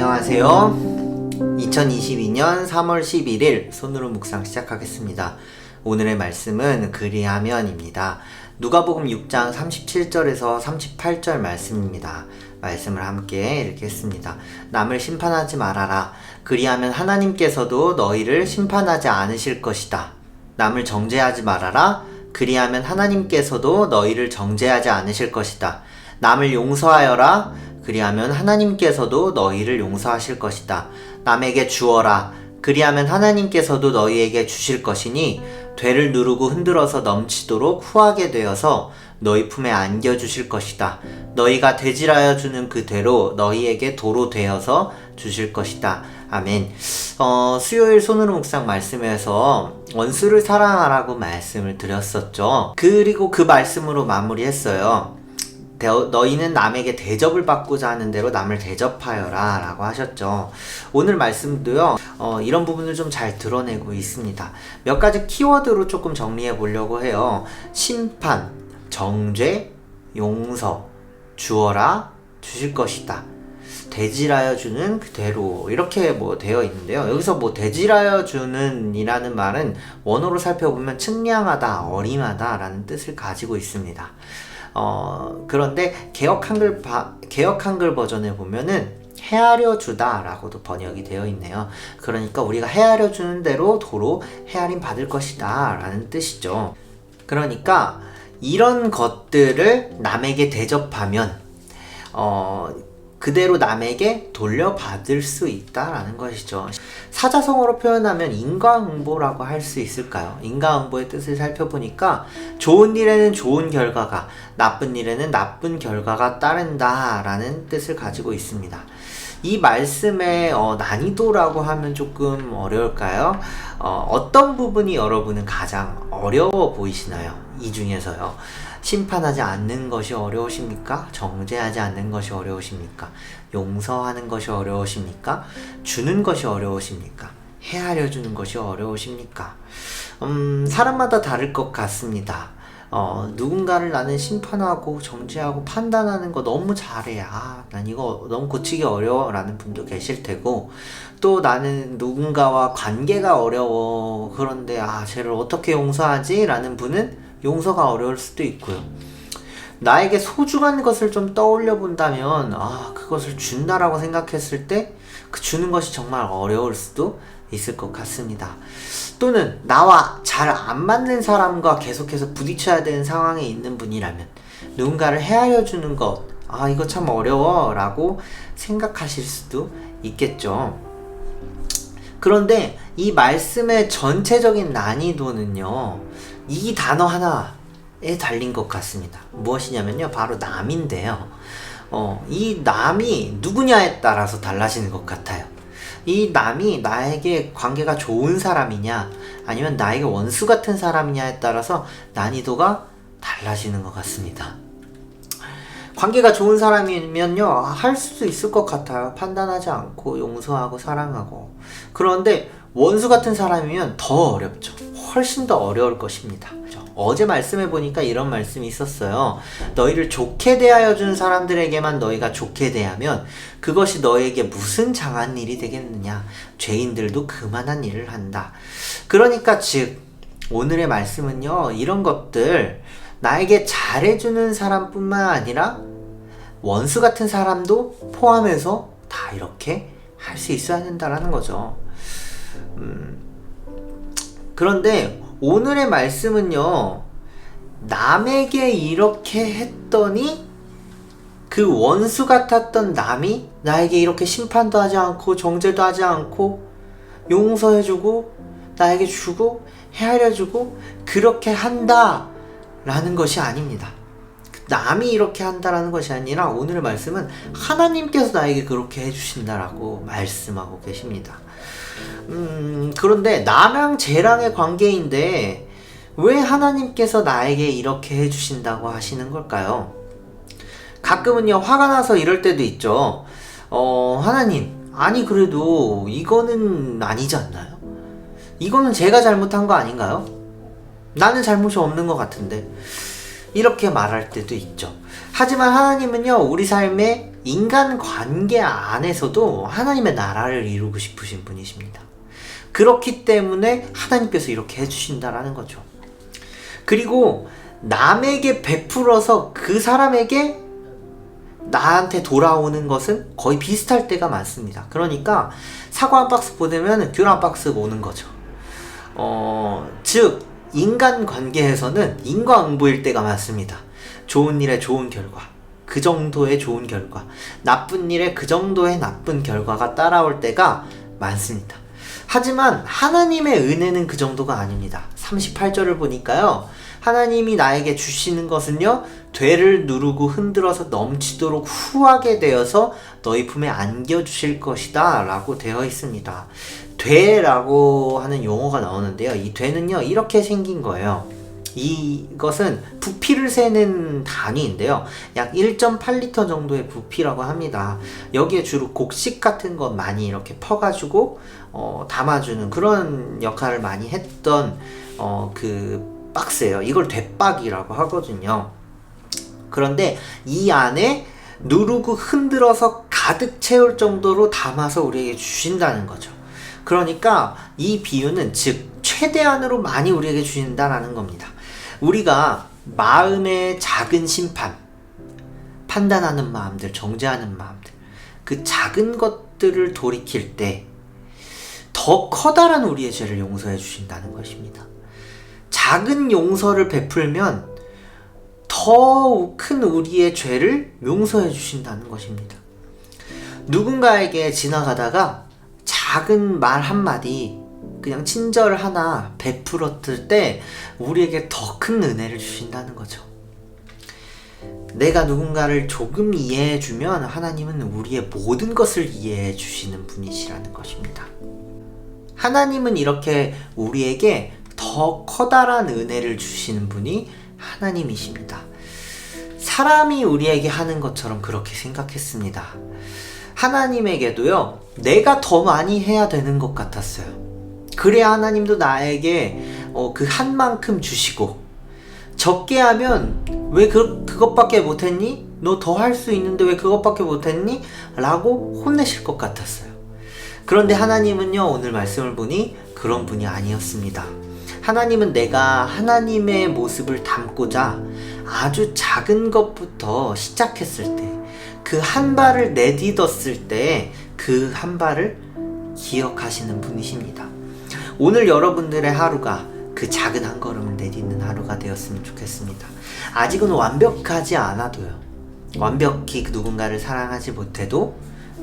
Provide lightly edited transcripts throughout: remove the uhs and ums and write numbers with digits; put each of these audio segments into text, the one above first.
안녕하세요. 2022년 3월 11일 손으로 묵상 시작하겠습니다. 오늘의 말씀은 그리하면입니다. 누가복음 6장 37절에서 38절 말씀입니다. 말씀을 함께 읽겠습니다. 남을 심판하지 말아라. 그리하면 하나님께서도 너희를 심판하지 않으실 것이다. 남을 정죄하지 말아라. 그리하면 하나님께서도 너희를 정죄하지 않으실 것이다. 남을 용서하여라. 그리하면 하나님께서도 너희를 용서하실 것이다. 남에게 주어라. 그리하면 하나님께서도 너희에게 주실 것이니 되를 누르고 흔들어서 넘치도록 후하게 되어서 너희 품에 안겨주실 것이다. 너희가 되질하여 주는 그 되로 너희에게 도로 되어서 주실 것이다. 아멘. 수요일 손으로 묵상 말씀에서 원수를 사랑하라고 말씀을 드렸었죠. 그리고 그 말씀으로 마무리했어요. 너희는 남에게 대접을 받고자 하는 대로 남을 대접하여라 라고 하셨죠. 오늘 말씀도요 이런 부분을 좀 잘 드러내고 있습니다. 몇 가지 키워드로 조금 정리해 보려고 해요. 심판, 정죄, 용서, 주어라, 주실 것이다. 대질하여 주는 그대로 이렇게 되어 있는데요. 여기서 대질하여 주는 이라는 말은 원어로 살펴보면 측량하다, 어림하다 라는 뜻을 가지고 있습니다. 그런데 개역 한글 버전에 보면은 헤아려 주다 라고도 번역이 되어 있네요. 그러니까 우리가 헤아려 주는 대로 도로 헤아림 받을 것이다 라는 뜻이죠. 그러니까 이런 것들을 남에게 대접하면 그대로 남에게 돌려받을 수 있다라는 것이죠. 사자성어로 표현하면 인과응보라고 할 수 있을까요? 인과응보의 뜻을 살펴보니까 좋은 일에는 좋은 결과가, 나쁜 일에는 나쁜 결과가 따른다라는 뜻을 가지고 있습니다. 이 말씀의 난이도라고 하면 조금 어려울까요? 어떤 부분이 여러분은 가장 어려워 보이시나요? 이 중에서요. 심판하지 않는 것이 어려우십니까? 정죄하지 않는 것이 어려우십니까? 용서하는 것이 어려우십니까? 주는 것이 어려우십니까? 헤아려 주는 것이 어려우십니까? 사람마다 다를 것 같습니다. 누군가를 나는 심판하고 정죄하고 판단하는 거 너무 잘해. 난 이거 너무 고치기 어려워 라는 분도 계실 테고, 또 나는 누군가와 관계가 어려워. 그런데 쟤를 어떻게 용서하지? 라는 분은 용서가 어려울 수도 있고요. 나에게 소중한 것을 좀 떠올려 본다면 그것을 준다라고 생각했을 때 그 주는 것이 정말 어려울 수도 있을 것 같습니다. 또는 나와 잘 안 맞는 사람과 계속해서 부딪혀야 되는 상황에 있는 분이라면 누군가를 헤아려 주는 것 이거 참 어려워 라고 생각하실 수도 있겠죠. 그런데 이 말씀의 전체적인 난이도는요, 이 단어 하나에 달린 것 같습니다. 무엇이냐면요, 바로 남인데요. 이 남이 누구냐에 따라서 달라지는 것 같아요. 이 남이 나에게 관계가 좋은 사람이냐 아니면 나에게 원수 같은 사람이냐에 따라서 난이도가 달라지는 것 같습니다. 관계가 좋은 사람이면요, 할 수도 있을 것 같아요. 판단하지 않고 용서하고 사랑하고. 그런데 원수 같은 사람이면 더 어렵죠. 훨씬 더 어려울 것입니다. 어제 말씀해 보니까 이런 말씀이 있었어요. 너희를 좋게 대하여 준 사람들에게만 너희가 좋게 대하면 그것이 너에게 무슨 장한 일이 되겠느냐. 죄인들도 그만한 일을 한다. 그러니까 즉 오늘의 말씀은요, 이런 것들 나에게 잘해주는 사람뿐만 아니라 원수 같은 사람도 포함해서 다 이렇게 할 수 있어야 된다라는 거죠. 그런데 오늘의 말씀은요, 남에게 이렇게 했더니 그 원수 같았던 남이 나에게 이렇게 심판도 하지 않고 정죄도 하지 않고 용서해주고 나에게 주고 헤아려주고 그렇게 한다라는 것이 아닙니다. 남이 이렇게 한다라는 것이 아니라 오늘의 말씀은 하나님께서 나에게 그렇게 해주신다라고 말씀하고 계십니다. 그런데 나랑 쟤랑의 관계인데 왜 하나님께서 나에게 이렇게 해주신다고 하시는 걸까요? 가끔은요, 화가 나서 이럴 때도 있죠. 하나님, 아니 그래도 이거는 아니지 않나요? 이거는 제가 잘못한 거 아닌가요? 나는 잘못이 없는 것 같은데 이렇게 말할 때도 있죠. 하지만 하나님은요, 우리 삶의 인간관계 안에서도 하나님의 나라를 이루고 싶으신 분이십니다. 그렇기 때문에 하나님께서 이렇게 해주신다라는 거죠. 그리고 남에게 베풀어서 그 사람에게 나한테 돌아오는 것은 거의 비슷할 때가 많습니다. 그러니까 사과 한 박스 보내면 귤 한 박스 오는 거죠. 즉 인간관계에서는 인과응보일 때가 많습니다. 좋은 일에 좋은 결과, 그 정도의 좋은 결과, 나쁜 일에 그 정도의 나쁜 결과가 따라올 때가 많습니다. 하지만 하나님의 은혜는 그 정도가 아닙니다. 38절을 보니까요, 하나님이 나에게 주시는 것은요, 되를 누르고 흔들어서 넘치도록 후하게 되어서 너희 품에 안겨주실 것이다 라고 되어 있습니다. 되라고 하는 용어가 나오는데요, 이 되는요 이렇게 생긴 거예요. 이것은 부피를 세는 단위인데요, 약 1.8리터 정도의 부피라고 합니다. 여기에 주로 곡식 같은 거 많이 이렇게 퍼가지고 담아주는 그런 역할을 많이 했던 그 박스예요. 이걸 되박이라고 하거든요. 그런데 이 안에 누르고 흔들어서 가득 채울 정도로 담아서 우리에게 주신다는 거죠. 그러니까 이 비유는 즉 최대한으로 많이 우리에게 주신다라는 겁니다. 우리가 마음의 작은 심판, 판단하는 마음들, 정죄하는 마음들, 그 작은 것들을 돌이킬 때 더 커다란 우리의 죄를 용서해 주신다는 것입니다. 작은 용서를 베풀면 더 큰 우리의 죄를 용서해 주신다는 것입니다. 누군가에게 지나가다가 작은 말 한마디, 그냥 친절 하나 베풀었을 때 우리에게 더 큰 은혜를 주신다는 거죠. 내가 누군가를 조금 이해해 주면 하나님은 우리의 모든 것을 이해해 주시는 분이시라는 것입니다. 하나님은 이렇게 우리에게 더 커다란 은혜를 주시는 분이 하나님이십니다. 사람이 우리에게 하는 것처럼 그렇게 생각했습니다. 하나님에게도요, 내가 더 많이 해야 되는 것 같았어요. 그래야 하나님도 나에게 그 한 만큼 주시고, 적게 하면 왜 그것밖에 못했니? 너 더 할 수 있는데 왜 그것밖에 못했니? 라고 혼내실 것 같았어요. 그런데 하나님은요, 오늘 말씀을 보니 그런 분이 아니었습니다. 하나님은 내가 하나님의 모습을 담고자 아주 작은 것부터 시작했을 때, 그 한 발을 내딛었을 때 그 한 발을 기억하시는 분이십니다. 오늘 여러분들의 하루가 그 작은 한 걸음을 내딛는 하루가 되었으면 좋겠습니다. 아직은 완벽하지 않아도요, 완벽히 누군가를 사랑하지 못해도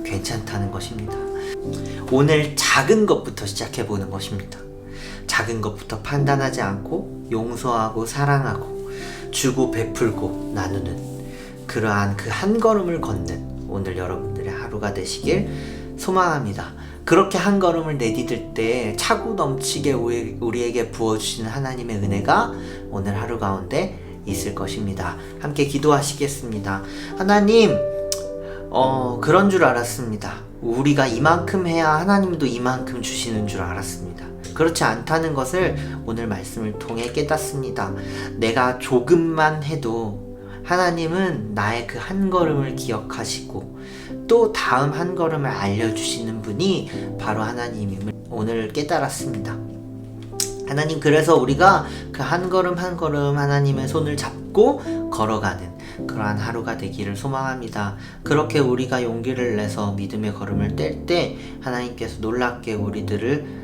괜찮다는 것입니다. 오늘 작은 것부터 시작해보는 것입니다. 작은 것부터 판단하지 않고 용서하고 사랑하고 주고 베풀고 나누는 그러한 그 한 걸음을 걷는 오늘 여러분들의 하루가 되시길 소망합니다. 그렇게 한 걸음을 내디딜 때 차고 넘치게 우리에게 부어주시는 하나님의 은혜가 오늘 하루 가운데 있을 것입니다. 함께 기도하시겠습니다. 하나님, 그런 줄 알았습니다. 우리가 이만큼 해야 하나님도 이만큼 주시는 줄 알았습니다. 그렇지 않다는 것을 오늘 말씀을 통해 깨닫습니다. 내가 조금만 해도 하나님은 나의 그 한 걸음을 기억하시고 또 다음 한 걸음을 알려주시는 분이 바로 하나님임을 오늘 깨달았습니다. 하나님, 그래서 우리가 그 한 걸음 한 걸음 하나님의 손을 잡고 걸어가는 그러한 하루가 되기를 소망합니다. 그렇게 우리가 용기를 내서 믿음의 걸음을 뗄 때 하나님께서 놀랍게 우리들을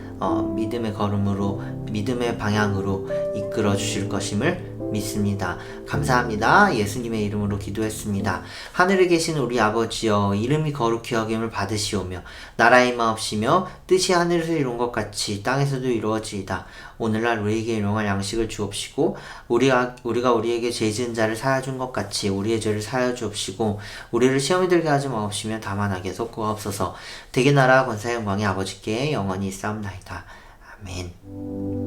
믿음의 걸음으로, 믿음의 방향으로 이끌어 주실 것임을 믿습니다. 감사합니다. 예수님의 이름으로 기도했습니다. 하늘에 계신 우리 아버지여, 이름이 거룩히 여김을 받으시오며 나라의 마옵시며 뜻이 하늘에서 이룬 것 같이 땅에서도 이루어지이다. 오늘날 우리에게 일용할 양식을 주옵시고 우리가 우리에게 죄 지은 자를 사하여 것 같이 우리의 죄를 사하여 주옵시고 우리를 시험에 들게 하지 마옵시며 다만 악에서 구하옵소서. 대개 나라 권세 영광이 아버지께 영원히 있사옵나이다. 아멘.